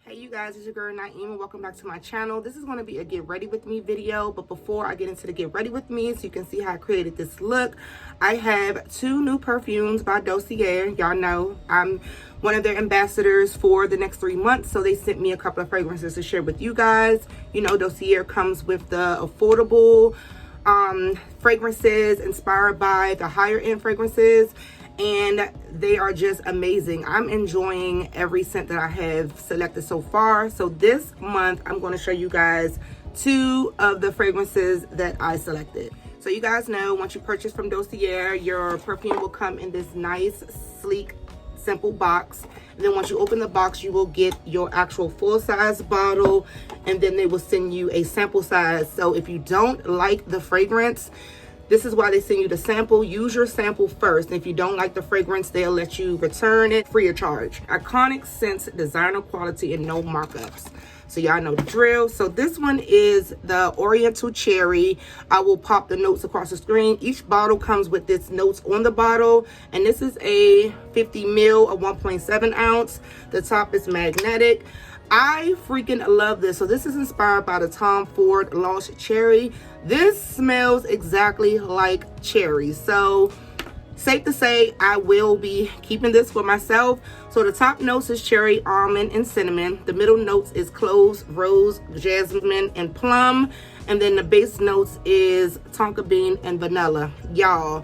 Hey you guys, it's your girl Naeem and welcome back to my channel. This is going to be a get ready with me video, but before I get into the get ready with me so you can see how I created this look, I have two new perfumes by Dossier. Y'all know I'm one of their ambassadors for the next 3 months, so they sent me a couple of fragrances to share with you guys. You know, Dossier comes with the affordable fragrances inspired by the higher end fragrances, and they are just amazing. I'm enjoying every scent that I have selected so far. So this month I'm going to show you guys two of the fragrances that I selected. So you guys know, once you purchase from Dossier, your perfume will come in this nice, sleek, simple box. And then once you open the box, you will get your actual full-size bottle, and then they will send you a sample size. So if you don't like the fragrance, this is why they send you the sample. Use your sample first. If you don't like the fragrance, they'll let you return it free of charge. Iconic scents, designer quality, and no markups. So y'all know the drill. So this one is the Oriental Cherry. I will pop the notes across the screen. Each bottle comes with this notes on the bottle. And this is a 50 ml, a 1.7 ounce. The top is magnetic. I freaking love this. So this is inspired by the Tom Ford Lost Cherry. This smells exactly like cherry. So safe to say I will be keeping this for myself. So the top notes is cherry, almond, and cinnamon. The middle notes is cloves, rose, jasmine, and plum. And then the base notes is tonka bean and vanilla. Y'all,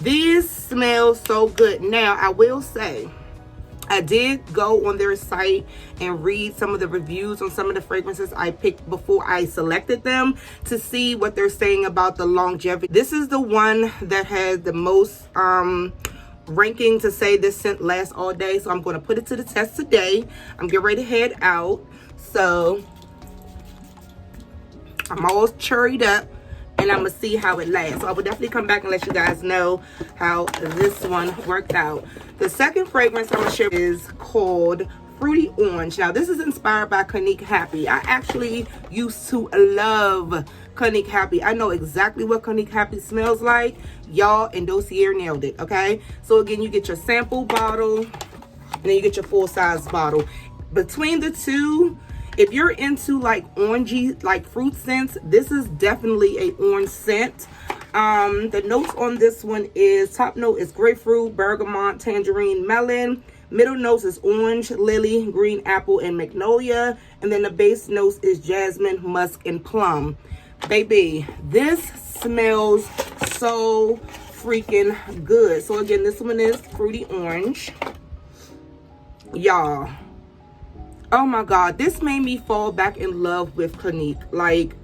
these smell so good. Now I will say, I did go on their site and read some of the reviews on some of the fragrances I picked before I selected them to see what they're saying about the longevity. This is the one that has the most ranking to say this scent lasts all day. So I'm going to put it to the test today. I'm getting ready to head out. So I'm all cherried up, and I'm gonna see how it lasts. So I will definitely come back and let you guys know how this one worked out. The second fragrance I'm gonna share is called Fruity Orange. Now this is inspired by Clinique Happy. I actually used to love Clinique Happy. I know exactly what Clinique Happy smells like. Y'all, and Dossier nailed it, okay? So again, you get your sample bottle and then you get your full size bottle. Between the two, if you're into like orangey, like fruit scents, this is definitely a orange scent. The notes on this one is, top note is grapefruit, bergamot, tangerine, melon. Middle notes is orange, lily, green apple, and magnolia. And then the base notes is jasmine, musk, and plum. Baby, this smells so freaking good. So again, this one is Fruity Orange. Y'all, oh my God, this made me fall back in love with Clinique. Like,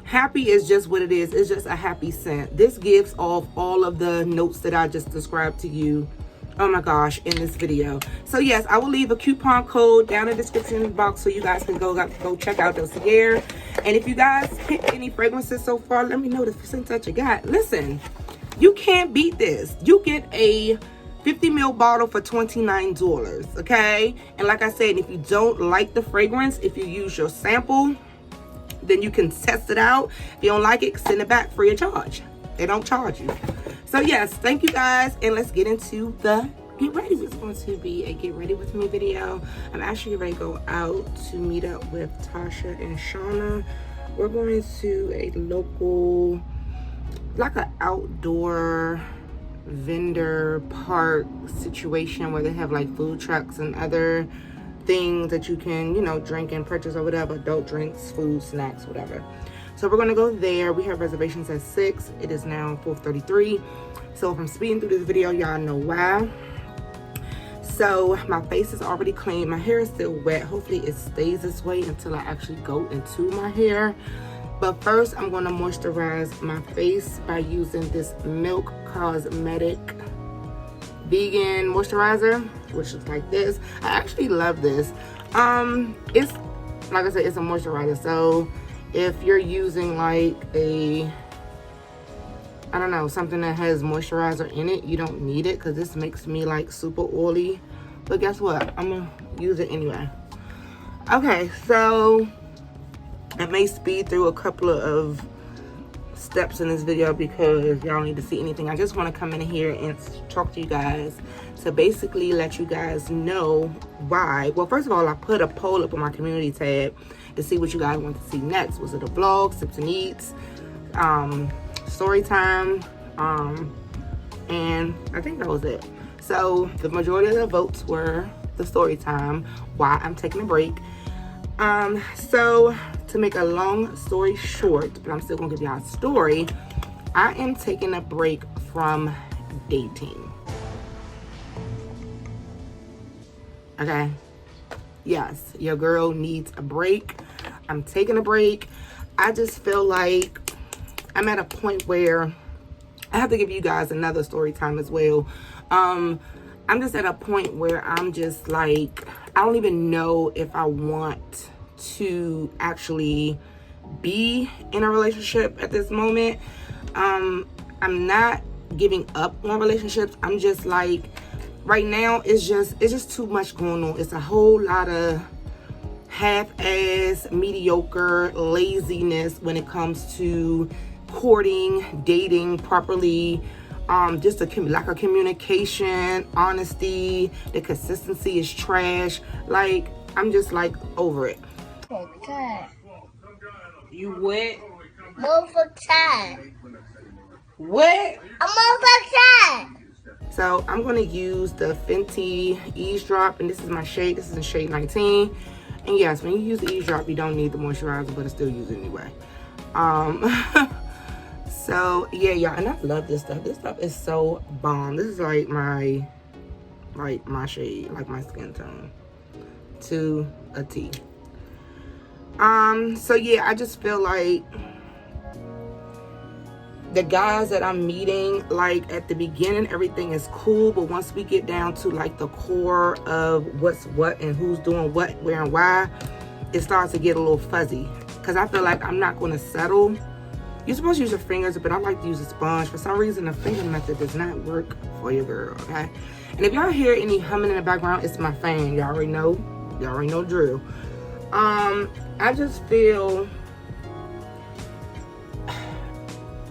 Happy is just what it is. It's just a happy scent. This gives off all of the notes that I just described to you, oh my gosh, in this video. So yes, I will leave a coupon code down in the description box so you guys can go check out Dossier. And if you guys picked any fragrances so far, let me know the scent that you got. Listen, you can't beat this. You get a 50 ml bottle for $29, okay? And like I said, if you don't like the fragrance, if you use your sample, then you can test it out. If you don't like it, send it back free of charge. They don't charge you. So yes, thank you guys, and let's get into the get ready. It's going to be a get ready with me video. I'm actually ready to go out to meet up with Tasha and Shauna. We're going to a local, like an outdoor vendor park situation where they have like food trucks and other things that you can, you know, drink and purchase or whatever, adult drinks, food, snacks, whatever. So we're gonna go there. We have reservations at 6. It is now 4:33. So if I'm speeding through this video, y'all know why. So my face is already clean, my hair is still wet. Hopefully it stays this way until I actually go into my hair. But first, I'm going to moisturize my face by using this Milk Cosmetic vegan moisturizer, which is like this. I actually love this. It's, like I said, it's a moisturizer. So if you're using like a, I don't know, something that has moisturizer in it, you don't need it because this makes me like super oily. But guess what? I'm going to use it anyway. Okay, so I may speed through a couple of steps in this video because y'all need to see anything. I just want to come in here and talk to you guys to basically let you guys know why. Well, first of all, I put a poll up on my community tab to see what you guys want to see next. Was it a vlog, sips and eats, story time, and I think that was it. So the majority of the votes were the story time, why I'm taking a break. So to make a long story short, but I'm still gonna give y'all a story, I am taking a break from dating. Okay, yes, your girl needs a break. I'm taking a break. I just feel like I'm at a point where I have to give you guys another story time as well. I'm just at a point where I'm just like, I don't even know if I want to actually be in a relationship at this moment. I'm not giving up on relationships. I'm just like, right now it's just too much going on. It's a whole lot of half-ass, mediocre laziness when it comes to courting, dating properly. Just a lack of communication, honesty, the consistency is trash. Like, I'm just like over it. Okay. You what? Move for time. What? I'm over time. So I'm gonna use the Fenty Eavesdrop, and this is my shade. This is in shade 19. And yes, when you use the Eavesdrop, you don't need the moisturizer, but I still use it anyway. So yeah, y'all, and I love this stuff. This stuff is so bomb. This is like my shade, like my skin tone to a T. So yeah, I just feel like the guys that I'm meeting, like at the beginning, everything is cool, but once we get down to like the core of what's what and who's doing what, where, and why, it starts to get a little fuzzy. Because I feel like I'm not going to settle. You're supposed to use your fingers, but I like to use a sponge. For some reason, the finger method does not work for your girl, okay? And if y'all hear any humming in the background, it's my fan. Y'all already know. Y'all already know drill. I just feel...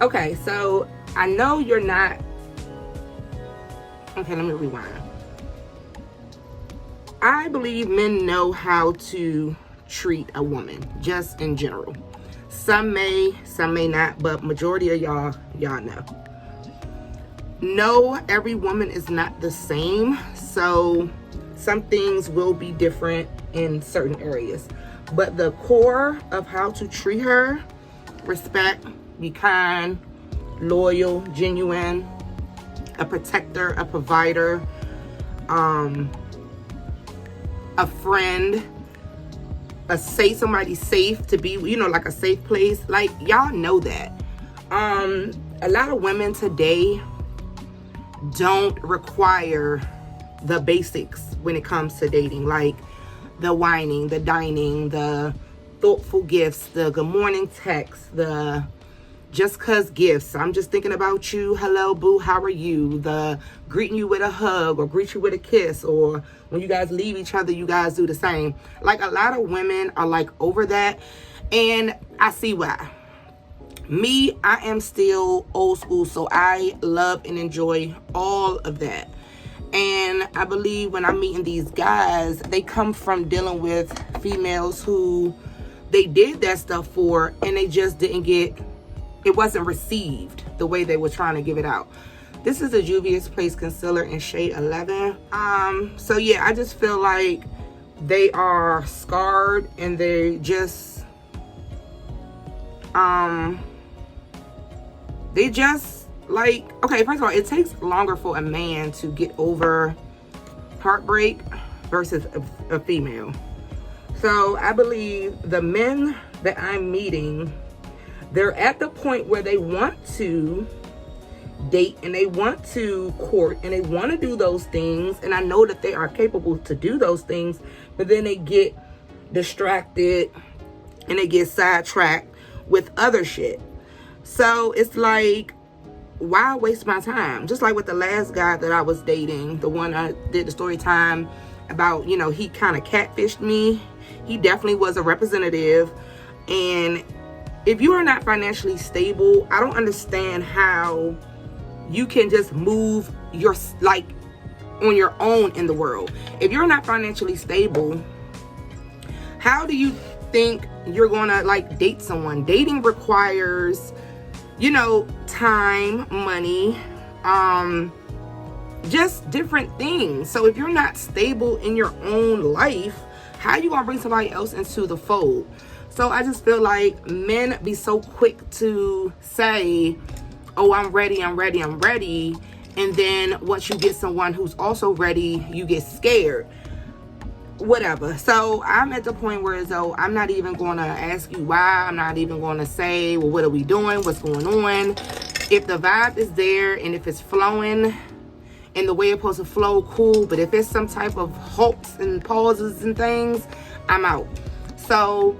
Okay, so I know you're not... Okay, let me rewind. I believe men know how to treat a woman, just in general. Some may not, but majority of y'all know. No, every woman is not the same, so some things will be different in certain areas. But the core of how to treat her, respect, be kind, loyal, genuine, a protector, a provider, a friend, somebody safe to be, you know, like a safe place. Like, y'all know that. A lot of women today don't require the basics when it comes to dating, like the whining, the dining, the thoughtful gifts, the good morning text, the just cuz gifts. I'm just thinking about you. Hello, boo. How are you? The greeting you with a hug or greet you with a kiss, or when you guys leave each other, you guys do the same. Like, a lot of women are like over that, and I see why. Me, I am still old school, so I love and enjoy all of that. And I believe when I'm meeting these guys, they come from dealing with females who they did that stuff for, and they just didn't get, it wasn't received the way they were trying to give it out. This is a Juvia's Place concealer in shade 11. So yeah, I just feel like they are scarred, and they just like, okay, first of all, it takes longer for a man to get over heartbreak versus a female. So I believe the men that I'm meeting, they're at the point where they want to date and they want to court and they want to do those things, and I know that they are capable to do those things, but then they get distracted and they get sidetracked with other shit. So it's like, why waste my time? Just like with the last guy that I was dating, the one I did the story time about, you know, he kind of catfished me. He definitely was a representative, and if you are not financially stable, I don't understand how you can just move your, like, on your own in the world. If you're not financially stable, how do you think you're gonna, like, date someone? Dating requires, you know, time, money, just different things. So if you're not stable in your own life, how you gonna bring somebody else into the fold? So I just feel like men be so quick to say, oh, I'm ready, I'm ready, I'm ready. And then once you get someone who's also ready, you get scared. Whatever. So I'm at the point where, though, I'm not even going to ask you why. I'm not even going to say, well, what are we doing? What's going on? If the vibe is there and if it's flowing and the way it's supposed to flow, cool. But if it's some type of halts and pauses and things, I'm out. So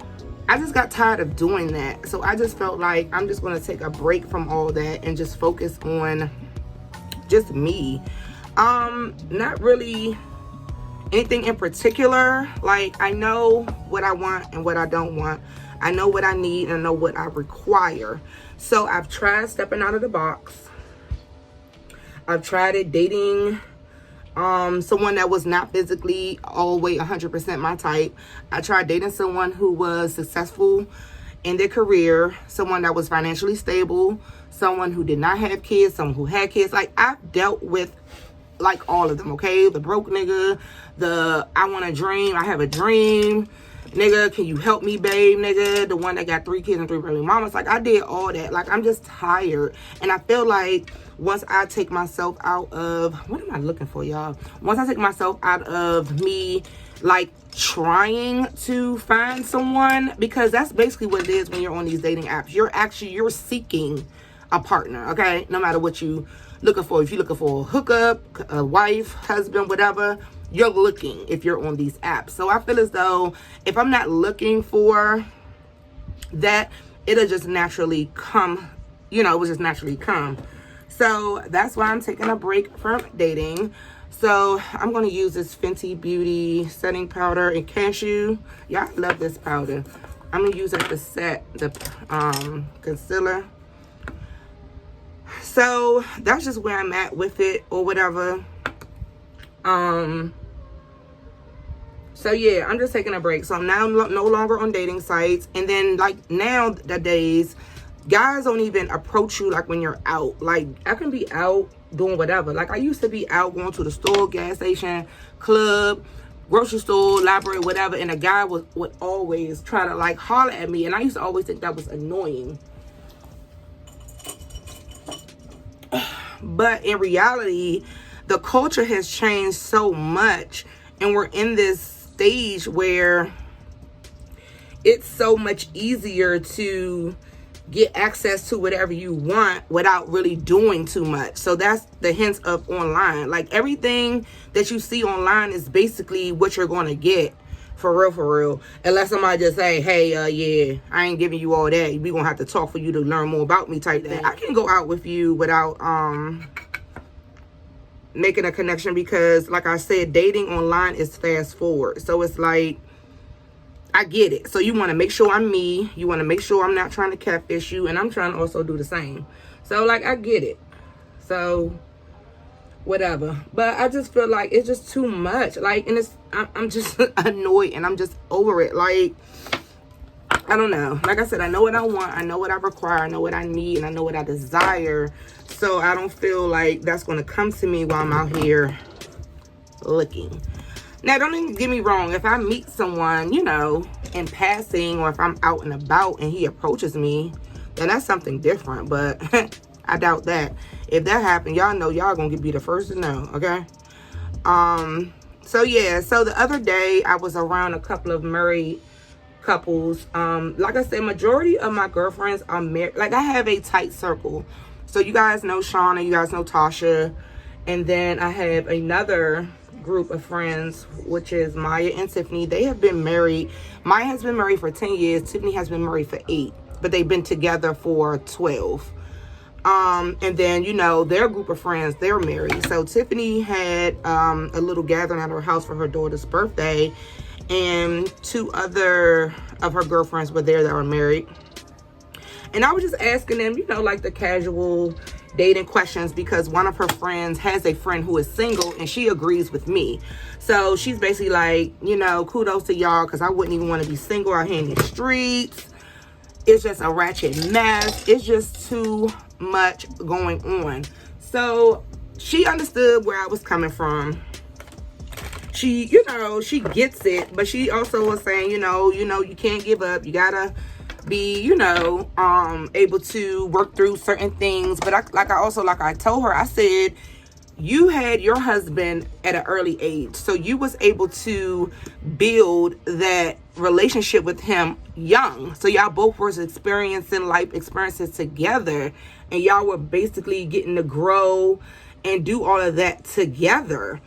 I just got tired of doing that. So I just felt like I'm just going to take a break from all that and just focus on just me. Not really anything in particular. Like, I know what I want and what I don't want. I know what I need and I know what I require. So I've tried stepping out of the box. I've tried it dating someone that was not physically all the way 100% my type. I tried dating someone who was successful in their career, someone that was financially stable, someone who did not have kids, someone who had kids. Like, I've dealt with, like, all of them, okay? The broke nigga, the I want a dream, I have a dream nigga, can you help me, babe, nigga, the one that got 3 kids and 3 baby mamas. Like, I did all that. Like, I'm just tired. And I feel like once I take myself out of, what am I looking for, y'all? Once I take myself out of me, like, trying to find someone, because that's basically what it is when you're on these dating apps. You're seeking a partner, okay? No matter what you looking for. If you're looking for a hookup, a wife, husband, whatever, you're looking if you're on these apps. So I feel as though if I'm not looking for that, it'll just naturally come, you know, it will just naturally come. So that's why I'm taking a break from dating. So I'm going to use this Fenty Beauty setting powder in cashew. Yeah, I love this powder. I'm going to use it to set the concealer. So that's just where I'm at with it or whatever. So yeah, I'm just taking a break. So I'm now no longer on dating sites. And then, like, nowadays, guys don't even approach you like when you're out. Like, I can be out doing whatever. Like, I used to be out going to the store, gas station, club, grocery store, library, whatever, and a guy would always try to, like, holler at me, and I used to always think that was annoying. But in reality, the culture has changed so much, and we're in this stage where it's so much easier to get access to whatever you want without really doing too much. So that's the hints of online. Like, everything that you see online is basically what you're going to get, for real. Unless somebody just say, hey, yeah, I ain't giving you all that. We gonna have to talk for you to learn more about me type thing. I can go out with you without making a connection, because, like I said, dating online is fast forward. So it's like, I get it. So you want to make sure I'm me. You want to make sure I'm not trying to catfish you. And I'm trying to also do the same. So, like, I get it. So, whatever. But I just feel like it's just too much. Like, and I'm just annoyed. And I'm just over it. Like, I don't know. Like I said, I know what I want. I know what I require. I know what I need. And I know what I desire. So, I don't feel like that's going to come to me while I'm out here looking. Now, don't even get me wrong. If I meet someone, you know, in passing, or if I'm out and about and he approaches me, then that's something different. But I doubt that. If that happened, y'all know y'all gonna be the first to know, okay? So yeah. So the other day, I was around a couple of married couples. Like I said, majority of my girlfriends are married. Like, I have a tight circle. So you guys know Shauna, you guys know Tasha, and then I have another group of friends, which is Maya and Tiffany. They have been married. Maya has been married for 10 years. Tiffany has been married for 8, but they've been together for 12. And then, you know, their group of friends, they're married. So Tiffany had a little gathering at her house for her daughter's birthday, and 2 other of her girlfriends were there that were married. And I was just asking them, you know, like the casual dating questions, because one of her friends has a friend who is single and she agrees with me. So she's basically like, you know, kudos to y'all, because I wouldn't even want to be single out here in the streets. It's just a ratchet mess. It's just too much going on. So she understood where I was coming from. She, you know, she gets it, but she also was saying, you know, you can't give up. You gotta be, you know, able to work through certain things. But I told her, I said, you had your husband at an early age, so you was able to build that relationship with him young. So y'all both was experiencing life experiences together, and y'all were basically getting to grow and do all of that together.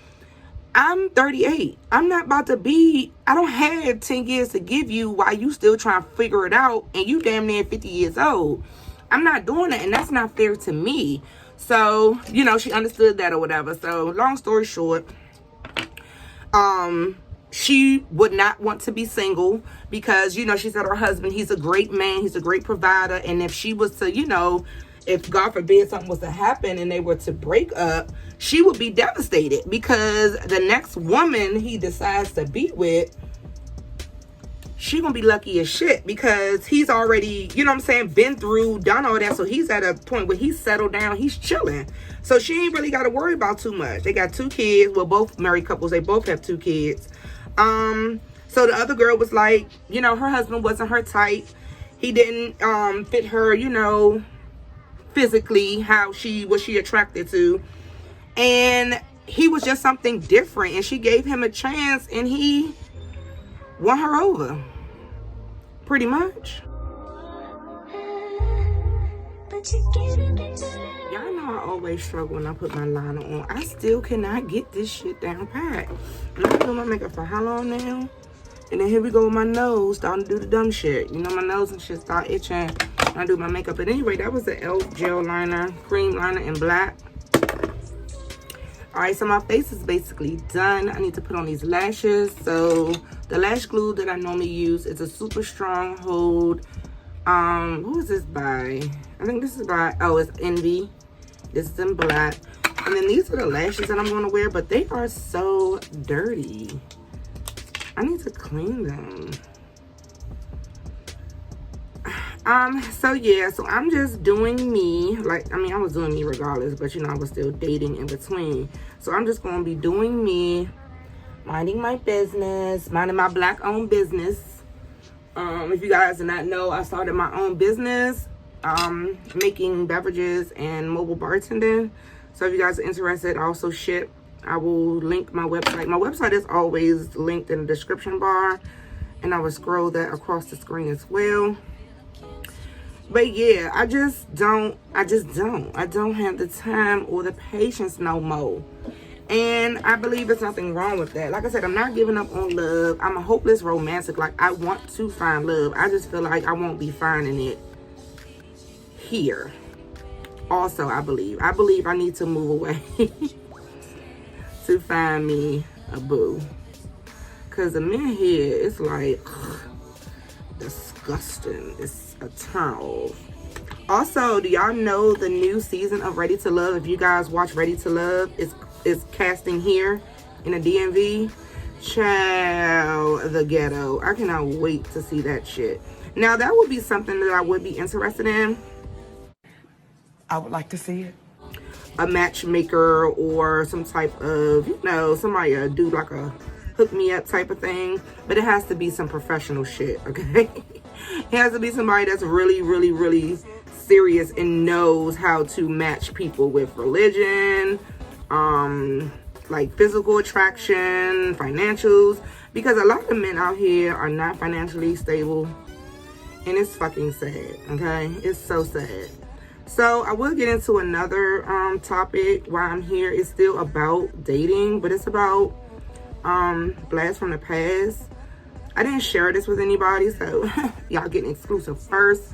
I'm 38. I'm not about to be, I don't have 10 years to give you while you still trying to figure it out, and you damn near 50 years old. I'm not doing that, and that's not fair to me. So, you know, she understood that or whatever. So, long story short, she would not want to be single because, you know, she said her husband, he's a great man, he's a great provider, and if she was to, you know, if God forbid something was to happen and they were to break up, she would be devastated, because the next woman he decides to be with, she gonna be lucky as shit, because he's already, you know what I'm saying, been through, done all that. So he's at a point where he's settled down, he's chilling. So she ain't really got to worry about too much. They got 2 kids. Well, both married couples, they both have 2 kids. So the other girl was like, you know, her husband wasn't her type. He didn't fit her, you know, physically, how she attracted to, and he was just something different, and she gave him a chance and he won her over pretty much. Y'all know I always struggle when I put my liner on. I still cannot get this shit down pat. And I've been doing my makeup for how long now? And then here we go with my nose, starting to do the dumb shit. You know, my nose and shit start itching when I do my makeup. But anyway, that was the e.l.f. gel liner, cream liner in black. Alright, so my face is basically done. I need to put on these lashes. So the lash glue that I normally use is a super strong hold. Who is this by? I think this is by, oh, it's Envy. This is in black. And then these are the lashes that I'm going to wear, but they are so dirty. I need to clean them. So yeah, so I'm just doing me. Like, I mean, I was doing me regardless, but you know, I was still dating in between. So I'm just going to be doing me, minding my business, minding my black owned business. If you guys do not know, I started my own business, making beverages and mobile bartending. So if you guys are interested, I also ship. I will link my website. My website is always linked in the description bar, and I will scroll that across the screen as well. But yeah, I don't have the time or the patience no more. And I believe there's nothing wrong with that. Like I said, I'm not giving up on love. I'm a hopeless romantic. Like, I want to find love. I just feel like I won't be finding it here. Also, I believe I need to move away to find me a boo. Because the men here, it's like, ugh, disgusting. It's a turn off. Also, do y'all know the new season of Ready to Love? If you guys watch Ready to Love, it's casting here in the DMV. Child, the ghetto. I cannot wait to see that shit. Now, that would be something that I would be interested in. I would like to see it. A matchmaker or some type of, you know, somebody do like a hook me up type of thing. But it has to be some professional shit, okay? It has to be somebody that's really, really, really serious and knows how to match people with religion, like physical attraction, financials, because a lot of men out here are not financially stable, and it's fucking sad, okay? It's so sad. So I will get into another topic while I'm here. It's still about dating, but it's about blasts from the past. I didn't share this with anybody, so y'all getting exclusive first.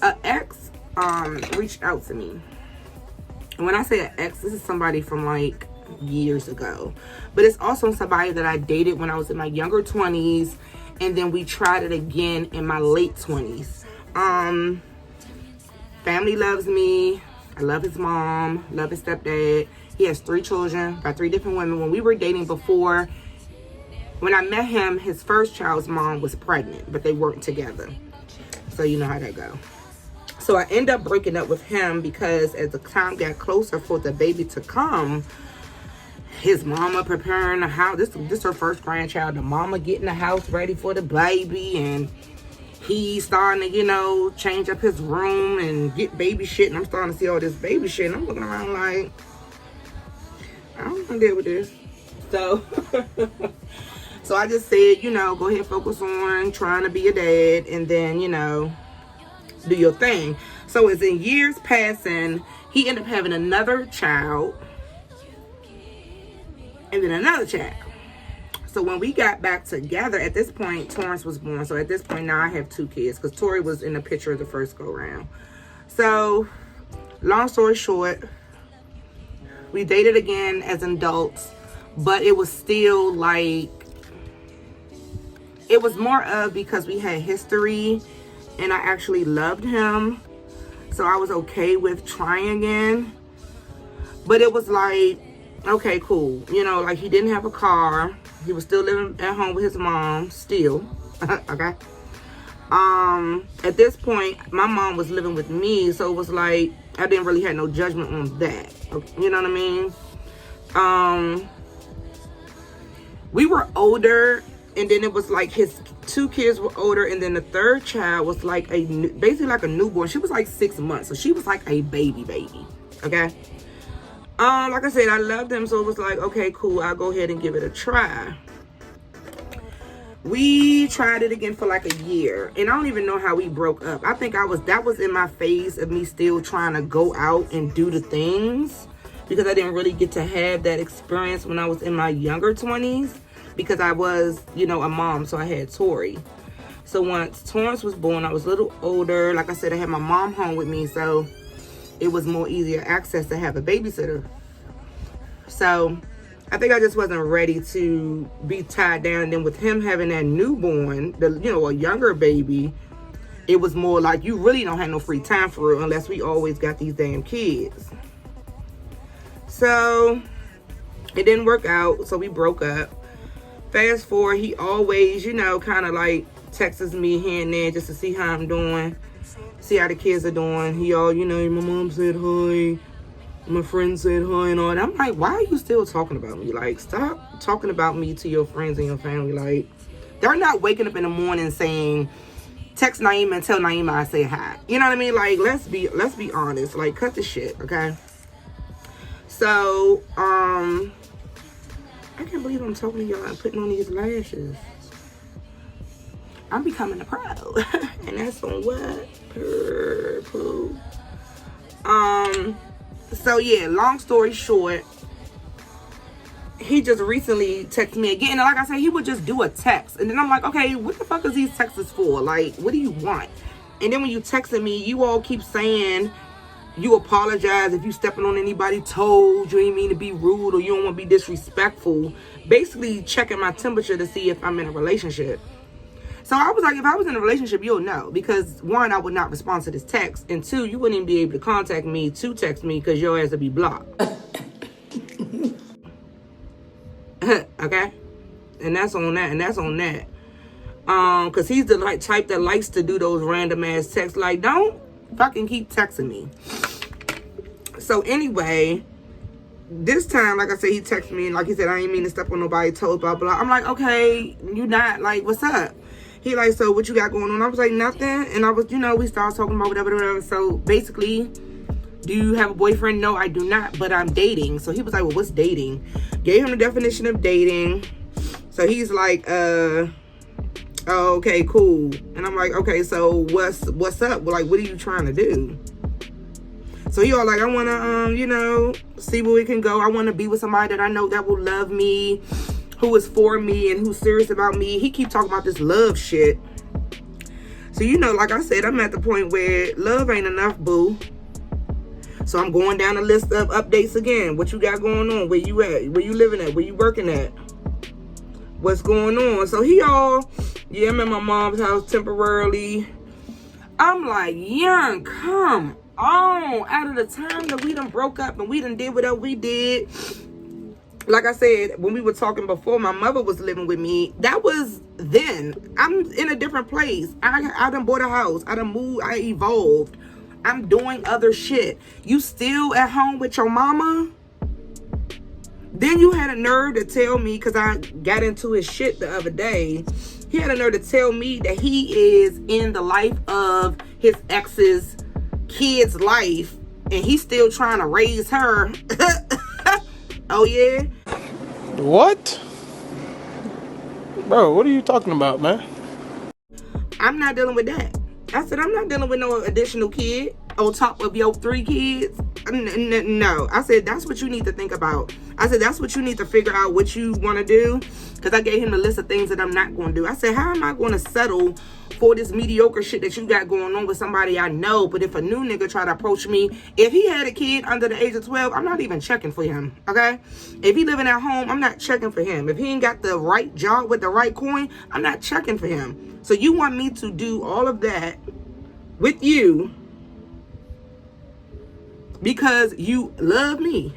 An ex reached out to me. And when I say an ex, this is somebody from like years ago. But it's also somebody that I dated when I was in my younger 20s. And then we tried it again in my late 20s. Family loves me. I love his mom, love his stepdad. He has 3 children by 3 different women. When we were dating before, when I met him, his first child's mom was pregnant, but they weren't together. So you know how that go. So I end up breaking up with him because as the time got closer for the baby to come, his mama preparing the house. This her first grandchild. The mama getting the house ready for the baby, and he's starting to, you know, change up his room and get baby shit. And I'm starting to see all this baby shit. And I'm looking around like, I don't want to deal with this. So, so I just said, you know, go ahead, focus on trying to be a dad, and then, you know, do your thing. So as in years passing, he ended up having another child, and then another child. So when we got back together, at this point, Torrance was born. So at this point now I have 2 kids, because Tori was in the picture of the first go round. So long story short, we dated again as adults, but it was still like, it was more of because we had history and I actually loved him. So I was okay with trying again. But it was like, okay, cool. You know, like he didn't have a car. He was still living at home with his mom, still. Okay. At this point, my mom was living with me, so it was like I didn't really have no judgment on that. You know what I mean? We were older, and then it was like his 2 kids were older, and then the third child was like basically like a newborn. She was like 6 months, so she was like a baby. Okay. Like I said, I loved him, so it was like, okay, cool, I'll go ahead and give it a try. We tried it again for like a year, and I don't even know how we broke up. I think that was in my phase of me still trying to go out and do the things, because I didn't really get to have that experience when I was in my younger 20s, because I was, you know, a mom, so I had Tori. So once Torrance was born, I was a little older. Like I said, I had my mom home with me, so it was more easier access to have a babysitter. So I think I just wasn't ready to be tied down. And then with him having that newborn, a younger baby, it was more like you really don't have no free time for it unless we always got these damn kids. So it didn't work out, so we broke up. Fast forward, he always, kind of like texts me here and there just to see how I'm doing, see how the kids are doing. He all, my mom said hi, my friend said hi and all that. I'm like, why are you still talking about me? Like, stop talking about me to your friends and your family. Like, they're not waking up in the morning saying, text Naima and tell Naima I say hi. You know what I mean? Like, let's be honest. Like, cut the shit, okay? So, I can't believe I'm talking to y'all and putting on these lashes. I'm becoming a pro. And that's on what? Purple. So yeah, long story short, he just recently texted me again. And like I said, he would just do a text. And then I'm like, okay, what the fuck is these texts for? Like, what do you want? And then when you texting me, you all keep saying you apologize if you stepping on anybody's toes, you ain't mean to be rude, or you don't want to be disrespectful. Basically checking my temperature to see if I'm in a relationship. So I was like, if I was in a relationship, you'll know. Because 1, I would not respond to this text. And 2, you wouldn't even be able to contact me to text me because your ass would be blocked. Okay? And that's on that. Because he's the type that likes to do those random ass texts. Like, don't fucking keep texting me. So anyway, this time, like I said, he texted me and like he said, I ain't mean to step on nobody's toes, blah, blah. I'm like, okay, you not, like, what's up? He like, so what you got going on? I was like, nothing. And I was, we started talking about whatever. So basically, do you have a boyfriend? No, I do not, but I'm dating. So he was like, well, what's dating? Gave him the definition of dating. So he's like, oh, okay, cool. And I'm like, okay, so what's up? Like, what are you trying to do? So he all like, I want to, see where we can go. I want to be with somebody that I know that will love me, who is for me, and who's serious about me. He keep talking about this love shit. So, like I said, I'm at the point where love ain't enough, boo. So I'm going down the list of updates again. What you got going on? Where you at? Where you living at? Where you working at? What's going on? So he all, I'm at my mom's house temporarily. I'm like, young, come on. Out of the time that we done broke up and we done did whatever we did. Like I said, when we were talking before, my mother was living with me. That was then. I'm in a different place. I done bought a house. I done moved. I evolved. I'm doing other shit. You still at home with your mama? Then you had a nerve to tell me, because I got into his shit the other day. He had a nerve to tell me that he is in the life of his ex's kid's life, and he's still trying to raise her. Oh, yeah? What? Bro, what are you talking about, man? I'm not dealing with that. I said, I'm not dealing with no additional kid on top of your 3 kids. No. I said, that's what you need to think about. I said, that's what you need to figure out what you want to do. Because I gave him a list of things that I'm not going to do. I said, how am I going to settle for this mediocre shit that you got going on with somebody I know? But if a new nigga try to approach me, if he had a kid under the age of 12, I'm not even checking for him, okay? If he living at home, I'm not checking for him. If he ain't got the right job with the right coin, I'm not checking for him. So you want me to do all of that with you because you love me?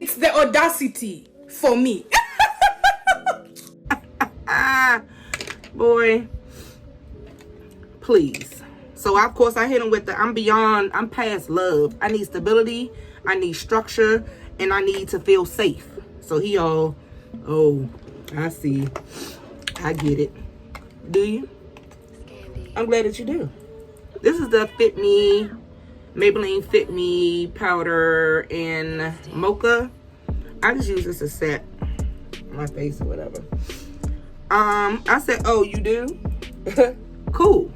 It's the audacity for me. Boy, please. So of course I hit him with I'm past love. I need stability, I need structure, and I need to feel safe. So he all, oh, I see, I get it. Do you? I'm glad that you do. This is the Fit Me, Maybelline Fit Me powder in mocha. I just use this as set my face or whatever. I said, oh, you do? Cool.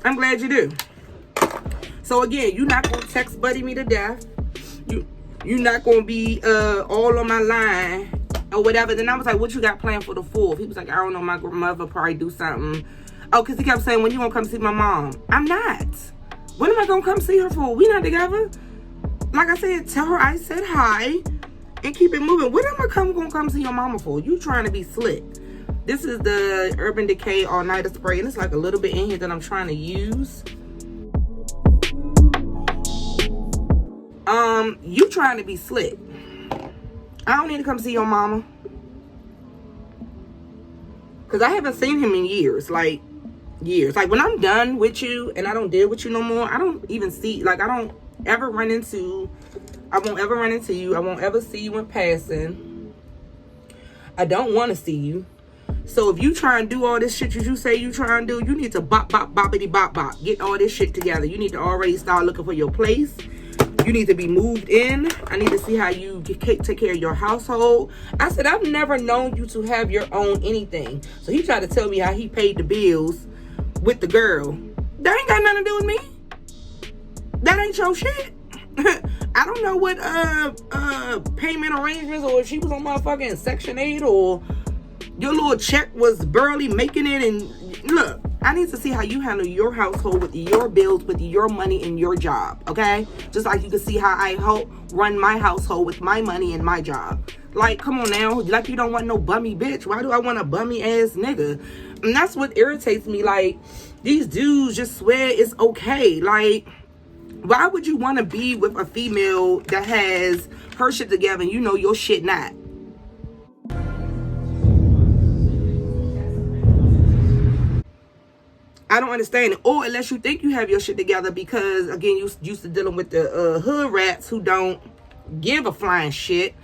I'm glad you do. So again, you're not gonna text buddy me to death. You're not gonna be all on my line or whatever. Then I was like, what you got planned for the 4th? He was like, I don't know, my grandmother probably do something. Oh, because he kept saying, when you gonna come see my mom? I'm not. When am I gonna come see her for? We not together. Like I said, tell her I said hi and keep it moving. What am I gonna come see your mama for? You trying to be slick. This is the Urban Decay All Nighter Spray, and it's like a little bit in here that I'm trying to use. You trying to be slick. I don't need to come see your mama. Because I haven't seen him in years. Like, years. Like, when I'm done with you and I don't deal with you no more, I don't even see, like, I won't ever run into you. I won't ever see you in passing. I don't want to see you. So if you try and do all this shit that you say you try and do, you need to boppity bop. Get all this shit together. You need to already start looking for your place. You need to be moved in. I need to see how you take care of your household. I said, I've never known you to have your own anything. So he tried to tell me how he paid the bills with the girl. That ain't got nothing to do with me. That ain't your shit. I don't know what payment arrangements, or if she was on motherfucking Section 8, or your little check was barely making it. And look, I need to see how you handle your household with your bills, with your money and your job, okay? Just like you can see how I run my household with my money and my job. Like, come on now. Like, you don't want no bummy bitch. Why do I want a bummy ass nigga? And that's what irritates me. Like, these dudes just swear it's okay. Like, why would you want to be with a female that has her shit together and you know your shit not? I don't understand it. Or unless you think you have your shit together, because again, you used to dealing with the hood rats who don't give a flying shit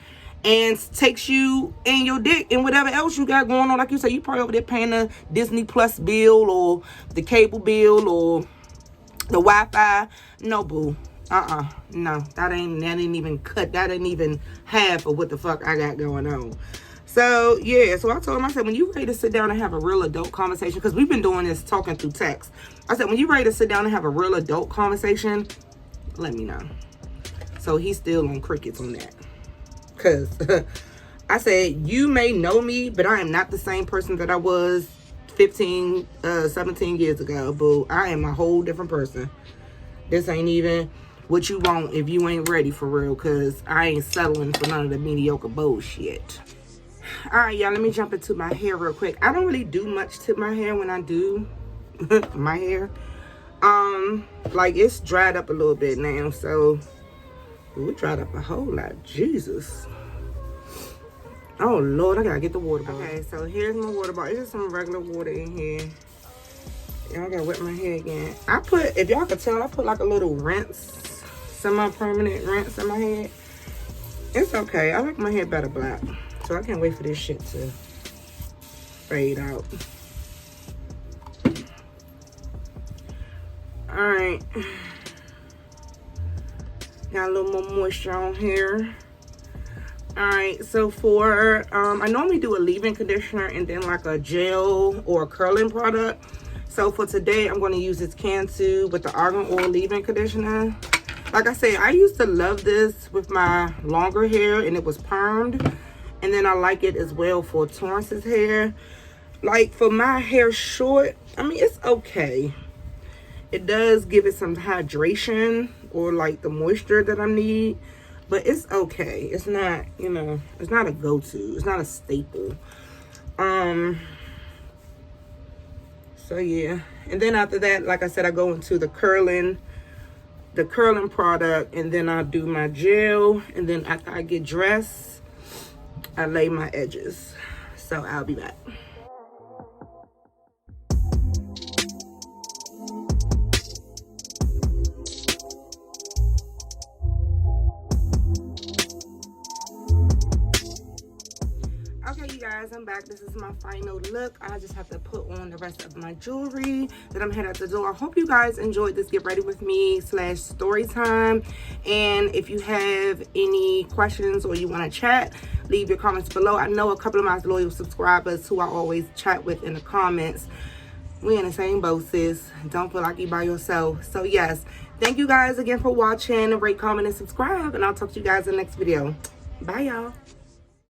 and takes you and your dick and whatever else you got going on. Like you say, you probably over there paying the Disney Plus bill or the cable bill or the Wi-Fi. No, boo. No, that ain't even cut. That ain't even half of what the fuck I got going on. So, yeah. So I told him, I said, when you ready to sit down and have a real adult conversation, because we've been doing this talking through text. I said, when you ready to sit down and have a real adult conversation, let me know. So he's still on crickets on that. Because I said, you may know me, but I am not the same person that I was 17 years ago. Boo. I am a whole different person. This ain't even what you want if you ain't ready for real, because I ain't settling for none of the mediocre bullshit. Alright, y'all, let me jump into my hair real quick. I don't really do much to my hair when I do my hair. Like it's dried up a little bit now, so ooh, it dried up a whole lot. Jesus. Oh Lord, I gotta get the water bottle. Okay, so here's my water bottle. It's just some regular water in here. Y'all gotta wet my hair again. I put, if y'all could tell, I put like a little rinse, semi-permanent rinse in my head. It's okay. I like my hair better black. So I can't wait for this shit to fade out. Alright. Got a little more moisture on here. Alright, so for, I normally do a leave-in conditioner and then like a gel or a curling product. So for today, I'm going to use this Cantu with the argan oil leave-in conditioner. Like I say, I used to love this with my longer hair and it was permed. And then I like it as well for Torrance's hair. Like for my hair short, I mean, it's okay. It does give it some hydration or like the moisture that I need. But it's okay. It's not, you know, it's not a go-to. It's not a staple. So yeah, and then after that, like I said, I go into the curling product, and then I do my gel, and then after I get dressed, I lay my edges. So I'll be back. Okay, you guys, I'm back. This is my final look. I just have to put on the rest of my jewelry that I'm headed out the door. I hope you guys enjoyed this get ready with me / story time. And if you have any questions or you want to chat, leave your comments below. I know a couple of my loyal subscribers who I always chat with in the comments. We in the same boat, sis. Don't feel like you're by yourself. So yes, thank you guys again for watching. Rate, comment, and subscribe. And I'll talk to you guys in the next video. Bye, y'all.